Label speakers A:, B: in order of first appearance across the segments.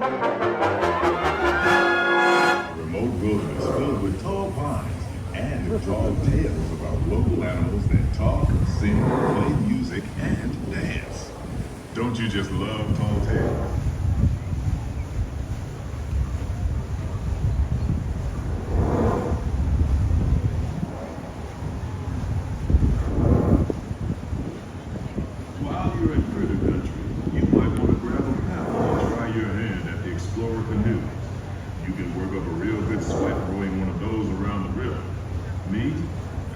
A: A remote wilderness filled with tall pines and tall tales about local animals that talk, sing, play music, and dance. Don't you just love tall tales? While you're in critter country, you might want to grab a paddle and try your hand at the Explorer canoes. You can work up a real good sweat rowing one of those around the river. Me,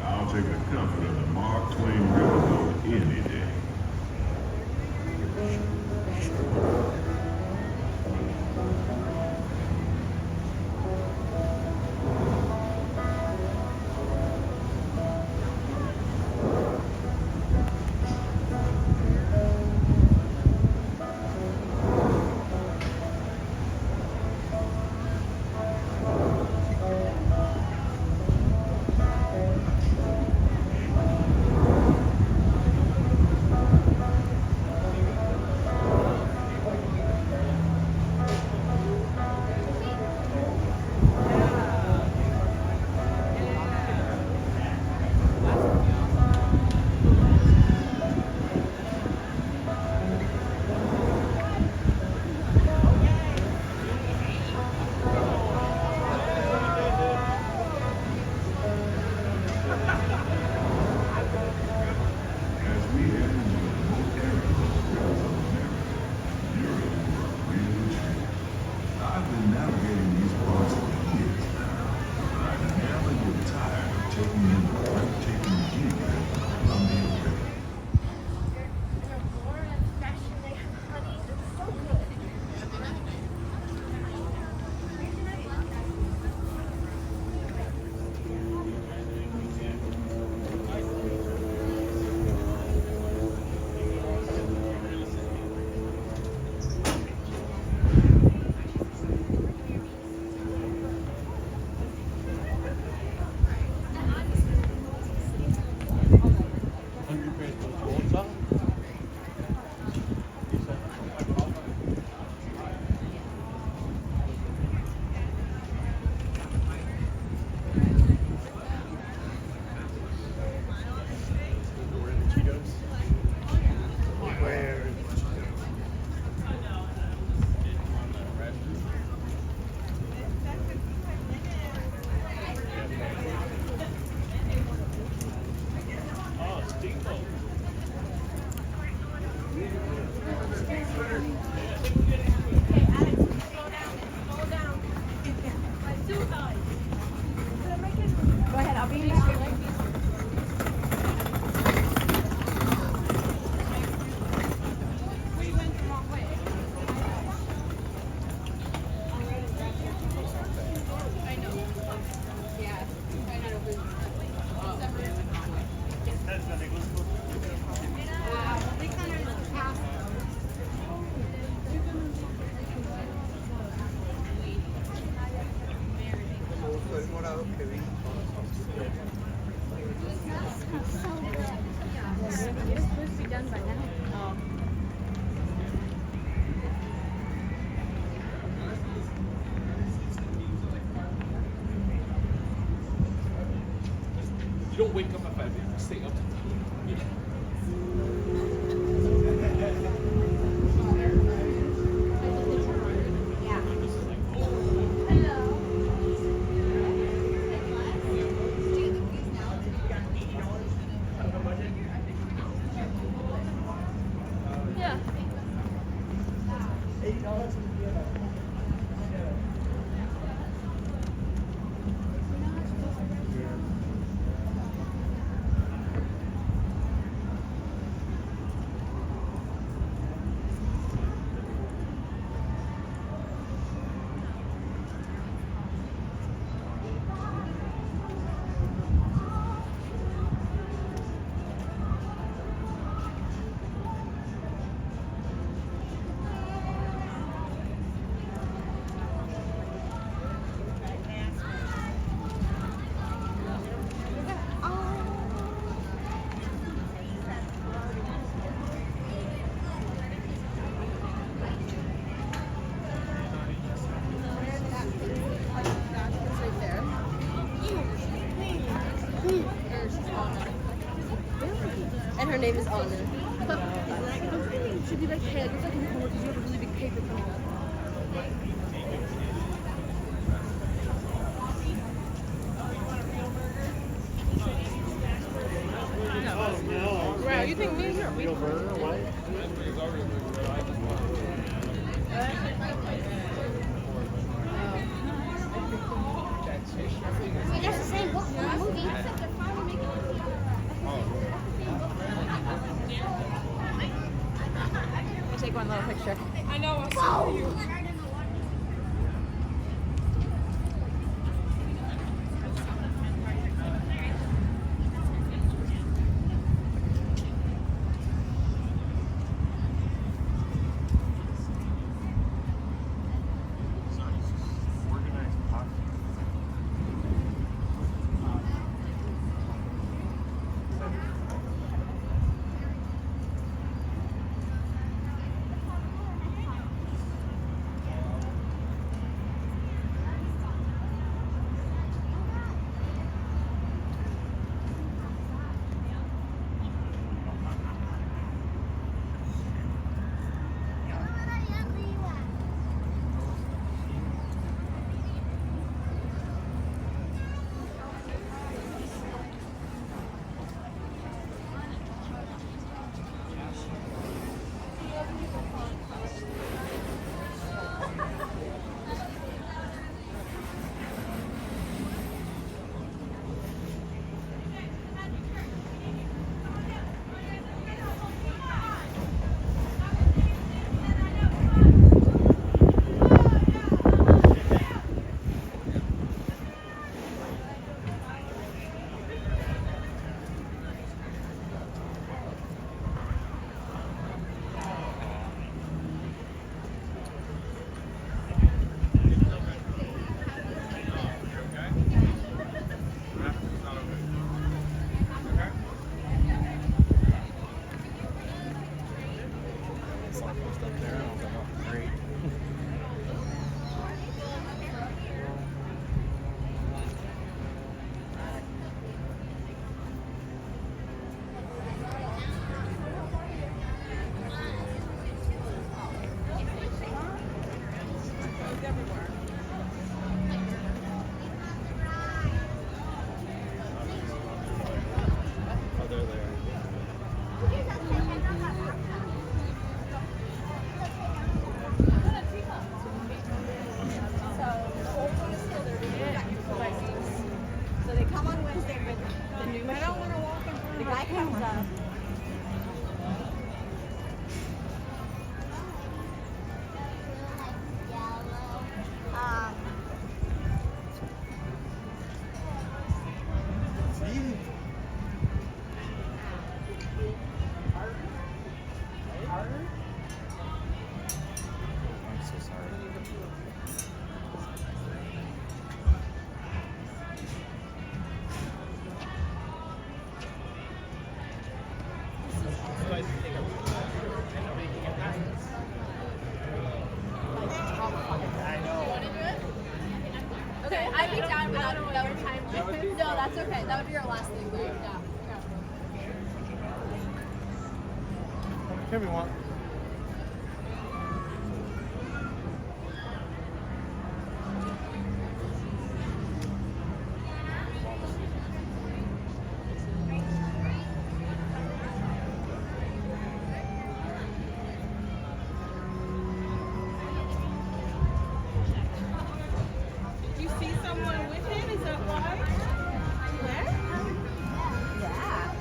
A: I'll take the comfort of the Mark Twain riverboat any day. As we head into the remote areas of the rivers of America, you're in for a real treat. I've been navigating these parts for years now, but I never get tired of taking in the breathtaking view of the Columbia River.
B: Go ahead, I'll be next to you.
C: El morado que vi.
B: It's supposed to be done by now.
D: You don't wake up at 5 a.m. You stay up to 10.
B: Yeah. Okay, like, it's like in the corner because you have a really big paper coming up.
E: Wow, you think me and her?
F: Real burger, what?
G: Wait, that's the same book movie.
B: I'll take one little picture.
E: I know, I saw you.
F: Organized posse.
B: So they come on Wednesday with the new machine. I don't want to walk in front of the guy comes up.
F: I'm so sorry.
B: Okay, I'd be down without another time. No, that's okay. That would be our last thing. Though. Yeah.
F: Here we want.
E: You see someone with him? Is that why? There?
B: Yeah.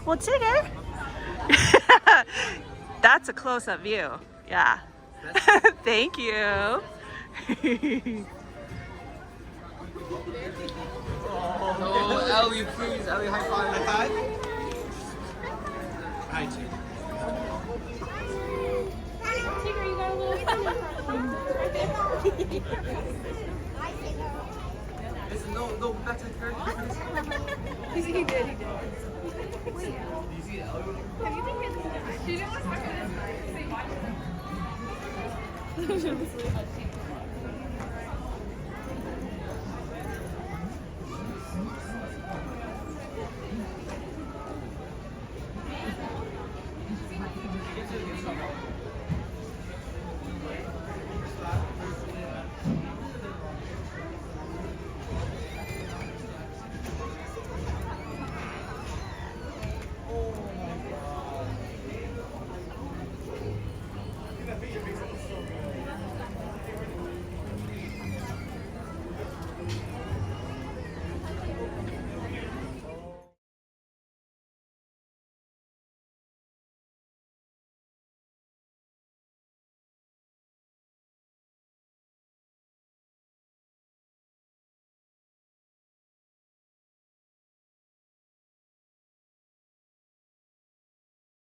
F: Well, Tigger. That's a close-up view. Yeah. Thank you.
C: Oh, Ellie, please. Ellie, high five. High five?
D: Hi, Tig.
G: Tigger, you got a little
C: Listen, no, back to the third.
B: He did.
C: Do you see Ellie?
B: Have you been here? She didn't want to talk to this guy.